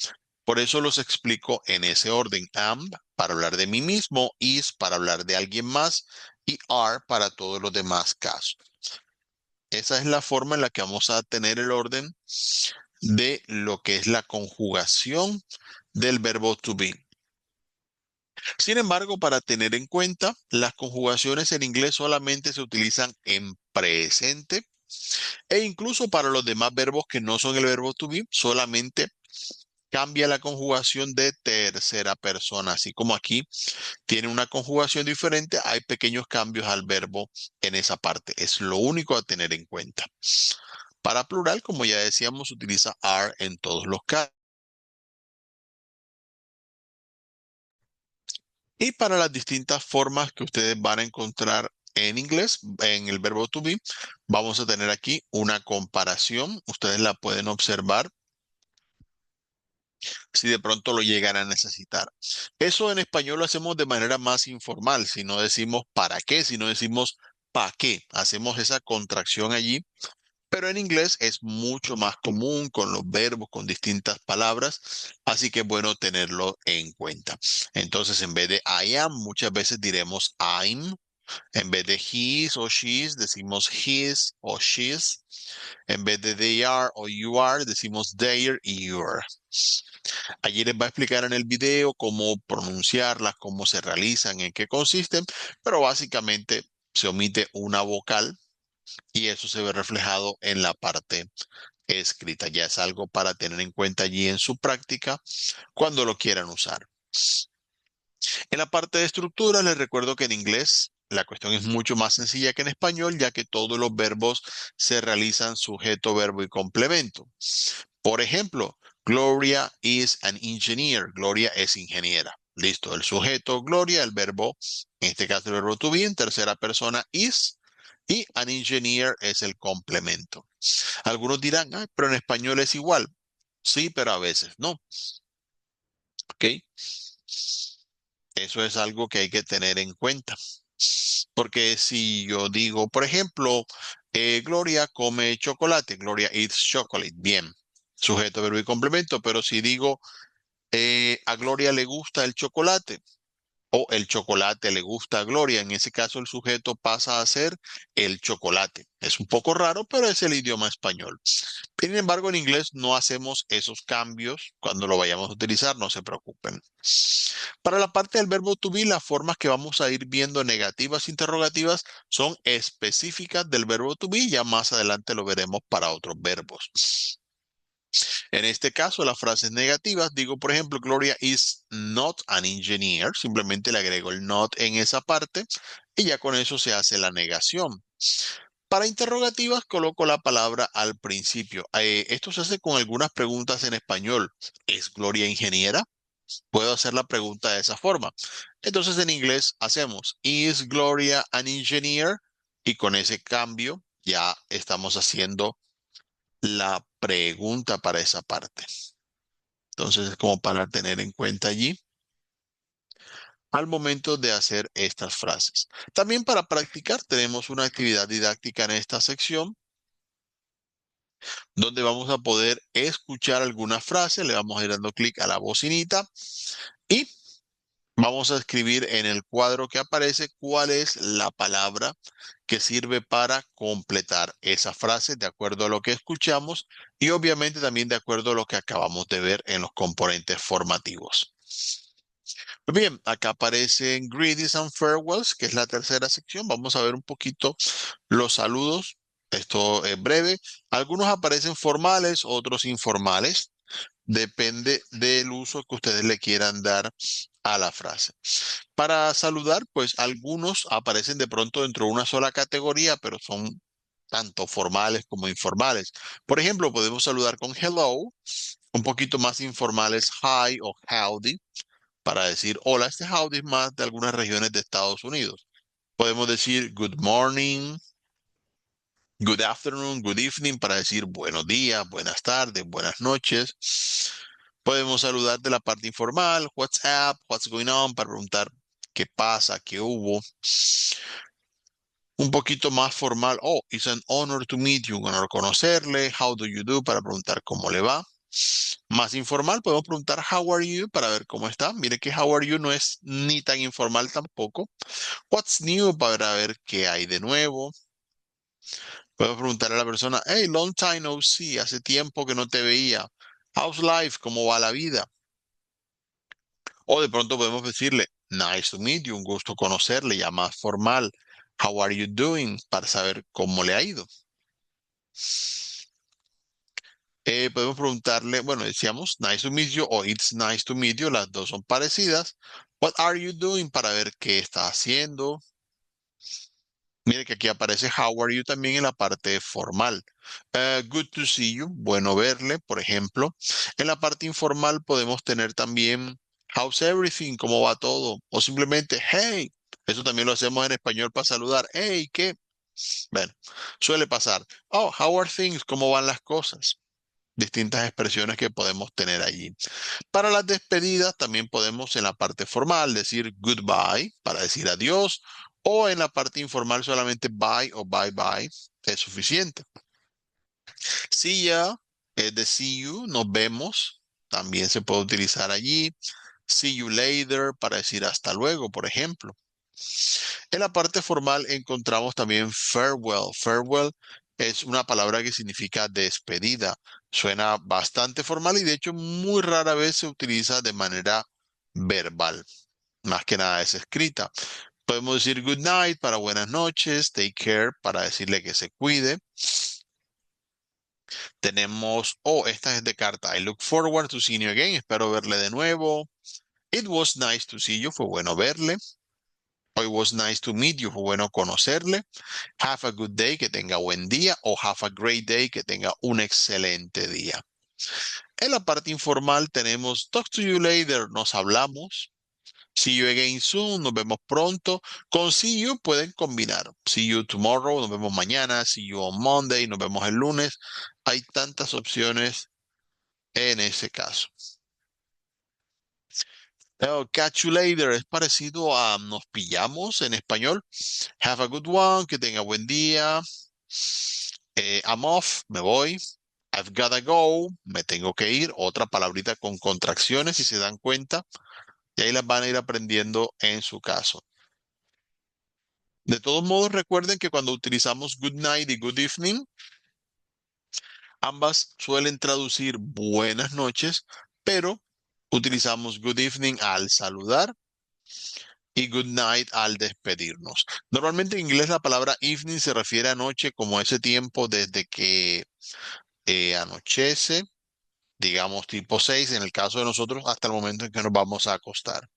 Por eso los explico en ese orden. Am para hablar de mí mismo, is para hablar de alguien más y are para todos los demás casos. Esa es la forma en la que vamos a tener el orden de lo que es la conjugación del verbo to be. Sin embargo, para tener en cuenta, las conjugaciones en inglés solamente se utilizan en presente e incluso para los demás verbos que no son el verbo to be, solamente cambia la conjugación de tercera persona. Así como aquí tiene una conjugación diferente, hay pequeños cambios al verbo en esa parte. Es lo único a tener en cuenta. Para plural, como ya decíamos, utiliza are en todos los casos. Y para las distintas formas que ustedes van a encontrar en inglés, en el verbo to be, vamos a tener aquí una comparación. Ustedes la pueden observar si de pronto lo llegan a necesitar. Eso en español lo hacemos de manera más informal, si no decimos para qué, si no decimos pa' qué. Hacemos esa contracción allí, pero en inglés es mucho más común con los verbos, con distintas palabras, así que es bueno tenerlo en cuenta. Entonces, en vez de I am, muchas veces diremos I'm. En vez de his o she's, decimos his o she's. En vez de they are o you are, decimos their y your. Allí les va a explicar en el video cómo pronunciarlas, cómo se realizan, en qué consisten, pero básicamente se omite una vocal y eso se ve reflejado en la parte escrita. Ya es algo para tener en cuenta allí en su práctica cuando lo quieran usar. En la parte de estructura, les recuerdo que en inglés la cuestión es mucho más sencilla que en español, ya que todos los verbos se realizan sujeto, verbo y complemento. Por ejemplo, Gloria is an engineer. Gloria es ingeniera. Listo, el sujeto Gloria, el verbo, en este caso el verbo to be en tercera persona is, y an engineer es el complemento. Algunos dirán, "Ah, pero en español es igual." Sí, pero a veces no. ¿Ok? Eso es algo que hay que tener en cuenta. Porque si yo digo, por ejemplo, Gloria come chocolate, Gloria eats chocolate, bien, sujeto, verbo y complemento, pero si digo, a Gloria le gusta el chocolate o el chocolate le gusta a Gloria, en ese caso el sujeto pasa a ser el chocolate. Es un poco raro, pero es el idioma español. Sin embargo, en inglés no hacemos esos cambios cuando lo vayamos a utilizar, no se preocupen. Para la parte del verbo to be, las formas que vamos a ir viendo negativas, interrogativas, son específicas del verbo to be, ya más adelante lo veremos para otros verbos. En este caso, las frases negativas, digo, por ejemplo, Gloria is not an engineer, simplemente le agrego el not en esa parte y ya con eso se hace la negación. Para interrogativas coloco la palabra al principio. Esto se hace con algunas preguntas en español. ¿Es Gloria ingeniera? Puedo hacer la pregunta de esa forma. Entonces en inglés hacemos ¿Is Gloria an engineer? Y con ese cambio ya estamos haciendo la pregunta para esa parte. Entonces es como para tener en cuenta allí al momento de hacer estas frases. También para practicar tenemos una actividad didáctica en esta sección donde vamos a poder escuchar alguna frase. Le vamos a ir dando clic a la bocinita y vamos a escribir en el cuadro que aparece cuál es la palabra que sirve para completar esa frase de acuerdo a lo que escuchamos y obviamente también de acuerdo a lo que acabamos de ver en los componentes formativos. Pues bien, acá aparecen greetings and farewells, que es la tercera sección. Vamos a ver un poquito los saludos. Esto es breve. Algunos aparecen formales, otros informales. Depende del uso que ustedes le quieran dar a la frase. Para saludar, pues algunos aparecen de pronto dentro de una sola categoría, pero son tanto formales como informales. Por ejemplo, podemos saludar con hello, un poquito más informales hi o howdy, para decir hola. Este howdy es más de algunas regiones de Estados Unidos. Podemos decir good morning, good afternoon, good evening para decir buenos días, buenas tardes, buenas noches. Podemos saludar de la parte informal, what's up, what's going on para preguntar qué pasa, qué hubo. Un poquito más formal, oh, it's an honor to meet you, un honor conocerle, how do you do, para preguntar cómo le va. Más informal, podemos preguntar how are you para ver cómo está. Mire que how are you no es ni tan informal tampoco. What's new para ver qué hay de nuevo. Podemos preguntar a la persona, hey, long time no see, hace tiempo que no te veía. How's life? ¿Cómo va la vida? O de pronto podemos decirle, nice to meet you, un gusto conocerle, ya más formal. How are you doing? Para saber cómo le ha ido. Podemos preguntarle, bueno, decíamos nice to meet you o it's nice to meet you, las dos son parecidas. What are you doing? Para ver qué está haciendo. Mire que aquí aparece how are you también en la parte formal. Good to see you, bueno verle, por ejemplo. En la parte informal podemos tener también how's everything, cómo va todo. O simplemente hey, eso también lo hacemos en español para saludar. Hey, ¿qué? Bueno, suele pasar. Oh, how are things, cómo van las cosas. Distintas expresiones que podemos tener allí. Para las despedidas también podemos en la parte formal decir goodbye para decir adiós o en la parte informal solamente bye o bye bye es suficiente. See ya es de see you, nos vemos, también se puede utilizar allí. See you later para decir hasta luego, por ejemplo. En la parte formal encontramos también farewell. Farewell es una palabra que significa despedida. Suena bastante formal y de hecho muy rara vez se utiliza de manera verbal. Más que nada es escrita. Podemos decir good night para buenas noches, take care para decirle que se cuide. Tenemos, oh, esta es de carta. I look forward to seeing you again. Espero verle de nuevo. It was nice to see you. Fue bueno verle. It was nice to meet you. Fue bueno conocerle. Have a good day, que tenga buen día, o have a great day, que tenga un excelente día. En la parte informal tenemos talk to you later, nos hablamos. See you again soon, nos vemos pronto. Con see you pueden combinar. See you tomorrow, nos vemos mañana. See you on Monday, nos vemos el lunes. Hay tantas opciones en ese caso. Catch you later es parecido a nos pillamos en español. Have a good one, que tenga buen día. I'm off, me voy. I've gotta go, me tengo que ir. Otra palabrita con contracciones, si se dan cuenta. Y ahí las van a ir aprendiendo en su caso. De todos modos, recuerden que cuando utilizamos good night y good evening, ambas suelen traducir buenas noches, pero utilizamos good evening al saludar y good night al despedirnos. Normalmente en inglés la palabra evening se refiere a noche como ese tiempo desde que anochece, digamos tipo 6 en el caso de nosotros, hasta el momento en que nos vamos a acostar.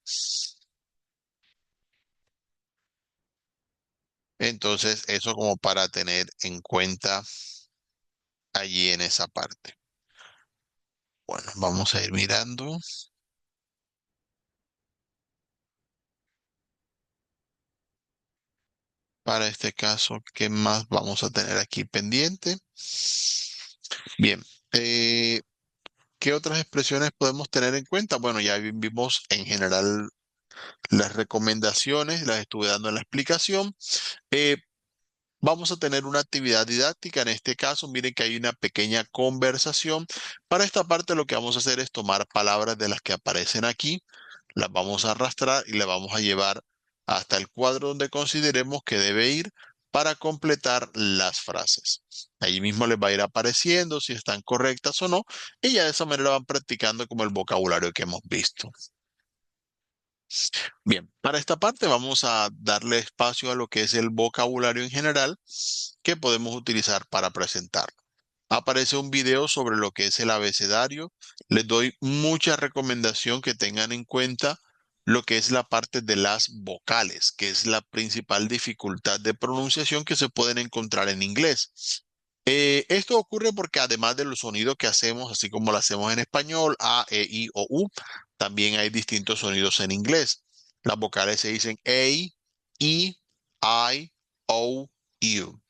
Entonces, eso como para tener en cuenta allí en esa parte. Bueno, vamos a ir mirando para este caso, ¿qué más vamos a tener aquí pendiente? Bien, eh, ¿qué otras expresiones podemos tener en cuenta? Bueno, ya vimos en general las recomendaciones, las estuve dando en la explicación. Eh, Vamos a tener una actividad didáctica. En este caso, miren que hay una pequeña conversación. Para esta parte lo que vamos a hacer es tomar palabras de las que aparecen aquí, las vamos a arrastrar y las vamos a llevar hasta el cuadro donde consideremos que debe ir para completar las frases. Ahí mismo les va a ir apareciendo si están correctas o no y ya de esa manera van practicando como el vocabulario que hemos visto. Bien, para esta parte vamos a darle espacio a lo que es el vocabulario en general que podemos utilizar para presentar. Aparece un video sobre lo que es el abecedario. Les doy mucha recomendación que tengan en cuenta lo que es la parte de las vocales, que es la principal dificultad de pronunciación que se pueden encontrar en inglés. Esto ocurre porque además de los sonidos que hacemos, así como lo hacemos en español, A, E, I o U, también hay distintos sonidos en inglés. Las vocales se dicen A, E, I, O, U.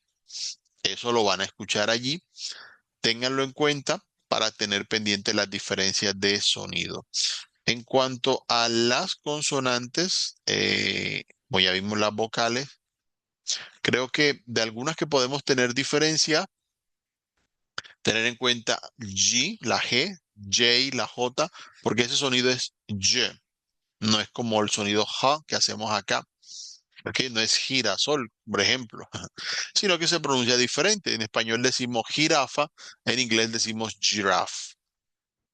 Eso lo van a escuchar allí. Ténganlo en cuenta para tener pendiente las diferencias de sonido. En cuanto a las consonantes, como ya vimos las vocales, creo que de algunas que podemos tener diferencia, tener en cuenta G, la G, J, la J, porque ese sonido es Y, no es como el sonido J que hacemos acá. ¿Ok? No es girasol, por ejemplo, sino que se pronuncia diferente. En español decimos jirafa, en inglés decimos giraffe,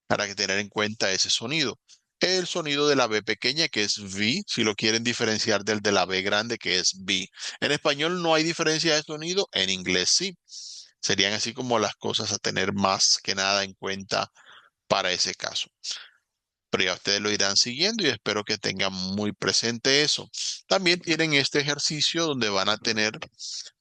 para que tener en cuenta ese sonido. El sonido de la B pequeña, que es V, si lo quieren diferenciar del de la B grande, que es B. En español no hay diferencia de sonido, en inglés sí. Serían así como las cosas a tener más que nada en cuenta para ese caso. Pero ya ustedes lo irán siguiendo y espero que tengan muy presente eso. También tienen este ejercicio donde van a tener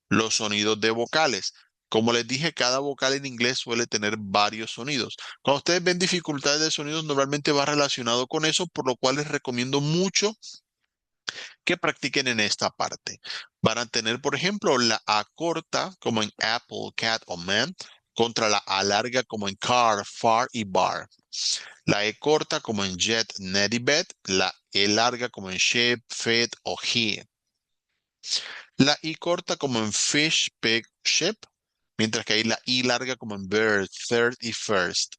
los sonidos de vocales. Como les dije, cada vocal en inglés suele tener varios sonidos. Cuando ustedes ven dificultades de sonidos, normalmente va relacionado con eso, por lo cual les recomiendo mucho que practiquen en esta parte. Van a tener, por ejemplo, la A corta, como en apple, cat o man, contra la A larga, como en car, far y bar. La E corta, como en jet, net y bed. La E larga, como en ship, fed o he. La I corta como en fish, pig, ship, mientras que hay la I larga como en bird, third y first.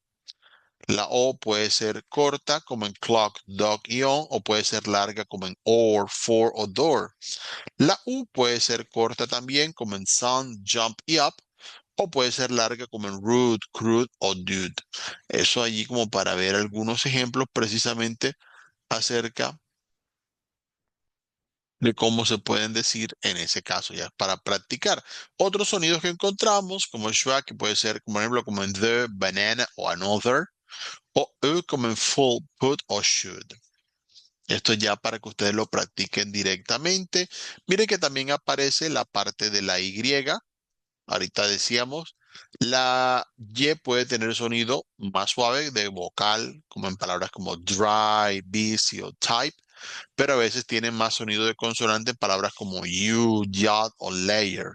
La O puede ser corta como en clock, dog y on, o puede ser larga como en or, for o door. La U puede ser corta también como en sun, jump y up, o puede ser larga como en rude, crude o dude. Eso allí como para ver algunos ejemplos precisamente acerca de cómo se pueden decir en ese caso, ya para practicar. Otros sonidos que encontramos, como schwa, que puede ser, como por ejemplo, como en the, banana o another, o como en full, put o should. Esto ya para que ustedes lo practiquen directamente. Miren que también aparece la parte de la Y. Ahorita decíamos, la Y puede tener sonido más suave de vocal, como en palabras como dry, busy o type, pero a veces tienen más sonido de consonante en palabras como you, yacht o layer.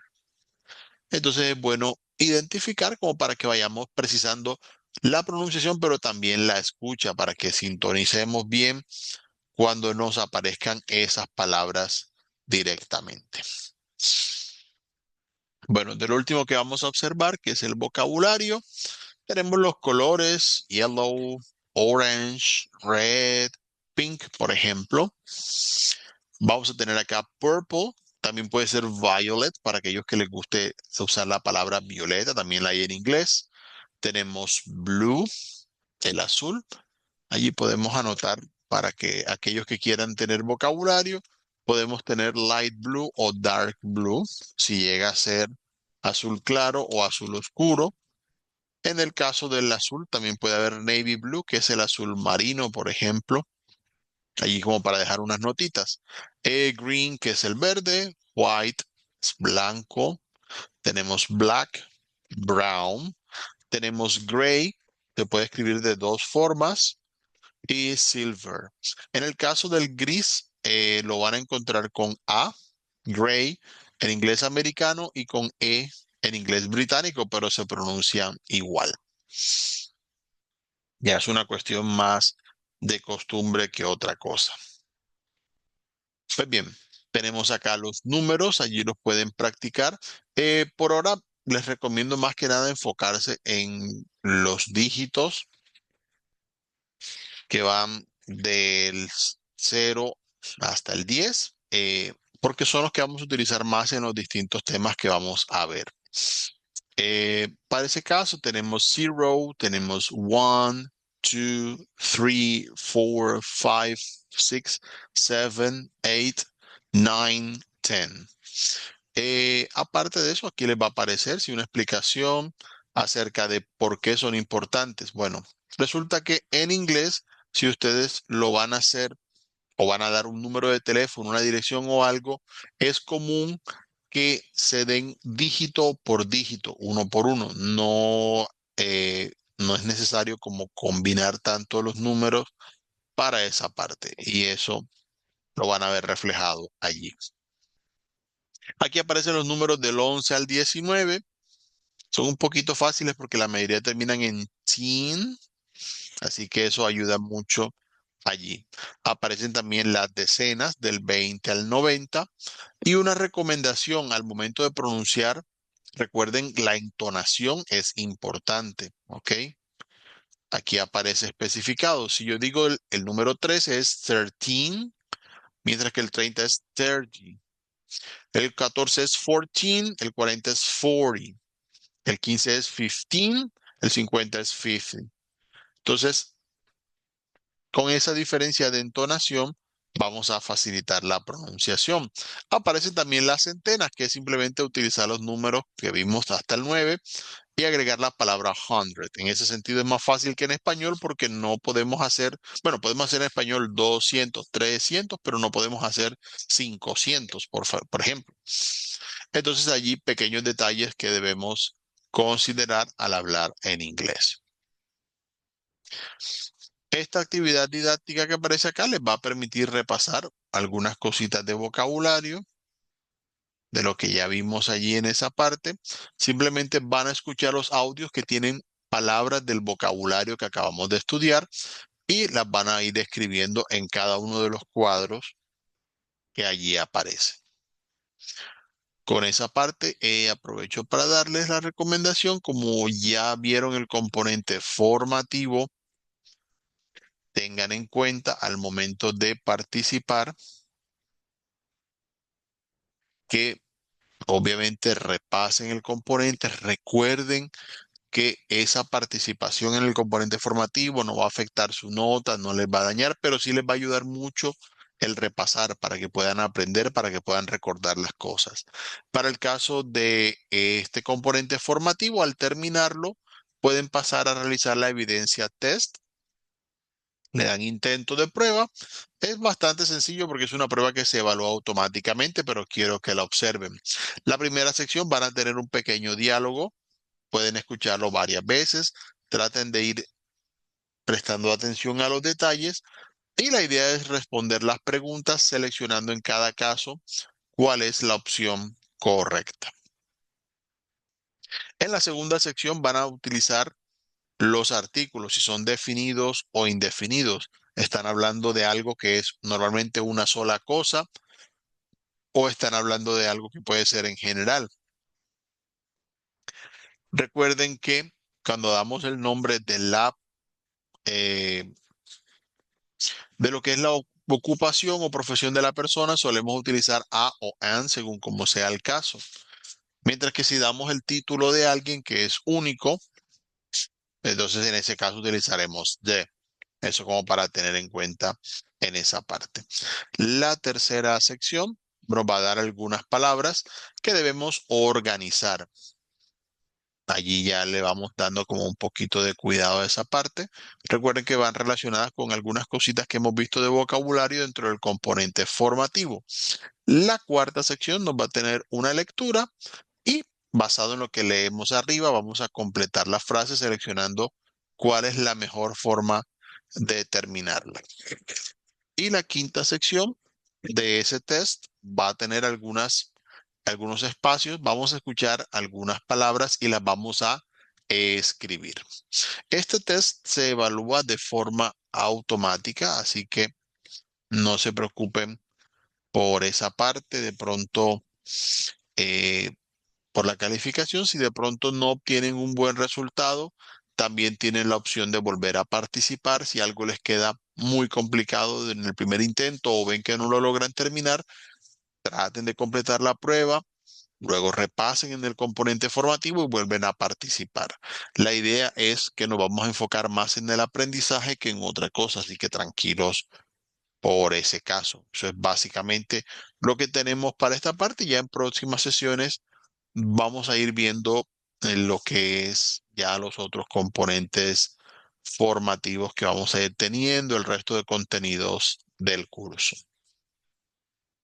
Entonces es bueno identificar como para que vayamos precisando la pronunciación, pero también la escucha para que sintonicemos bien cuando nos aparezcan esas palabras directamente. Bueno, de lo último que vamos a observar, que es el vocabulario, tenemos los colores yellow, orange, red, pink, por ejemplo. Vamos a tener acá purple, también puede ser violet para aquellos que les guste usar la palabra violeta, también la hay en inglés. Tenemos blue, el azul. Allí podemos anotar para que aquellos que quieran tener vocabulario, podemos tener light blue o dark blue, si llega a ser azul claro o azul oscuro. En el caso del azul, también puede haber navy blue, que es el azul marino, por ejemplo. Allí como para dejar unas notitas. Green, que es el verde. White es blanco. Tenemos black, brown. Tenemos gray, se puede escribir de dos formas. Y silver. En el caso del gris, lo van a encontrar con A, gray, en inglés americano y con E en inglés británico, pero se pronuncian igual. Ya es una cuestión más de costumbre que otra cosa. Pues bien, tenemos acá los números, allí los pueden practicar. Por ahora les recomiendo más que nada enfocarse en los dígitos que van del 0 hasta el 10, porque son los que vamos a utilizar más en los distintos temas que vamos a ver. Para ese caso tenemos 0, tenemos 1, 2, 3, 4, 5, 6, 7, 8, 9, 10. Aparte de eso, aquí les va a aparecer si una explicación acerca de por qué son importantes. Bueno, resulta que en inglés, si ustedes lo van a hacer o van a dar un número de teléfono, una dirección o algo, es común que se den dígito por dígito, uno por uno. No, no es necesario como combinar tanto los números para esa parte y eso lo van a ver reflejado allí. Aquí aparecen los números del 11 al 19. Son un poquito fáciles porque la mayoría terminan en teen, así que eso ayuda mucho allí. Aparecen también las decenas del 20 al 90 y una recomendación al momento de pronunciar. Recuerden, la entonación es importante, ¿ok? Aquí aparece especificado. Si yo digo el número 13 es 13, mientras que el 30 es 30. El 14 es 14, el 40 es 40. El 15 es 15, el 50 es 50. Entonces, con esa diferencia de entonación, vamos a facilitar la pronunciación. Aparecen también las centenas, que es simplemente utilizar los números que vimos hasta el 9 y agregar la palabra hundred. En ese sentido es más fácil que en español porque no podemos hacer, bueno, podemos hacer en español 200, 300, pero no podemos hacer 500, por ejemplo. Entonces allí pequeños detalles que debemos considerar al hablar en inglés. Esta actividad didáctica que aparece acá les va a permitir repasar algunas cositas de vocabulario, de lo que ya vimos allí en esa parte. Simplemente van a escuchar los audios que tienen palabras del vocabulario que acabamos de estudiar y las van a ir escribiendo en cada uno de los cuadros que allí aparecen. Con esa parte, aprovecho para darles la recomendación, como ya vieron el componente formativo, tengan en cuenta al momento de participar que obviamente repasen el componente, recuerden que esa participación en el componente formativo no va a afectar su nota, no les va a dañar, pero sí les va a ayudar mucho el repasar para que puedan aprender, para que puedan recordar las cosas. Para el caso de este componente formativo, al terminarlo, pueden pasar a realizar la evidencia test. Le dan intento de prueba. Es bastante sencillo porque es una prueba que se evalúa automáticamente, pero quiero que la observen. La primera sección van a tener un pequeño diálogo. Pueden escucharlo varias veces. Traten de ir prestando atención a los detalles y la idea es responder las preguntas seleccionando en cada caso cuál es la opción correcta. En la segunda sección van a utilizar los artículos, si son definidos o indefinidos. Están hablando de algo que es normalmente una sola cosa o están hablando de algo que puede ser en general. Recuerden que cuando damos el nombre eh, de lo que es la ocupación o profesión de la persona, solemos utilizar a o an según como sea el caso. Mientras que si damos el título de alguien que es único, entonces en ese caso utilizaremos de. Eso como para tener en cuenta en esa parte. La tercera sección nos va a dar algunas palabras que debemos organizar. Allí ya le vamos dando como un poquito de cuidado a esa parte. Recuerden que van relacionadas con algunas cositas que hemos visto de vocabulario dentro del componente formativo. La cuarta sección nos va a tener una lectura y basado en lo que leemos arriba, vamos a completar la frase seleccionando cuál es la mejor forma de terminarla. Y la quinta sección de ese test va a tener algunos espacios. Vamos a escuchar algunas palabras y las vamos a escribir. Este test se evalúa de forma automática, así que no se preocupen por esa parte. De pronto, eh, por la calificación, si de pronto no obtienen un buen resultado, también tienen la opción de volver a participar. Si algo les queda muy complicado en el primer intento o ven que no lo logran terminar, traten de completar la prueba, luego repasen en el componente formativo y vuelven a participar. La idea es que nos vamos a enfocar más en el aprendizaje que en otra cosa, así que tranquilos por ese caso. Eso es básicamente lo que tenemos para esta parte. Ya en próximas sesiones vamos a ir viendo lo que es ya los otros componentes formativos que vamos a ir teniendo, el resto de contenidos del curso.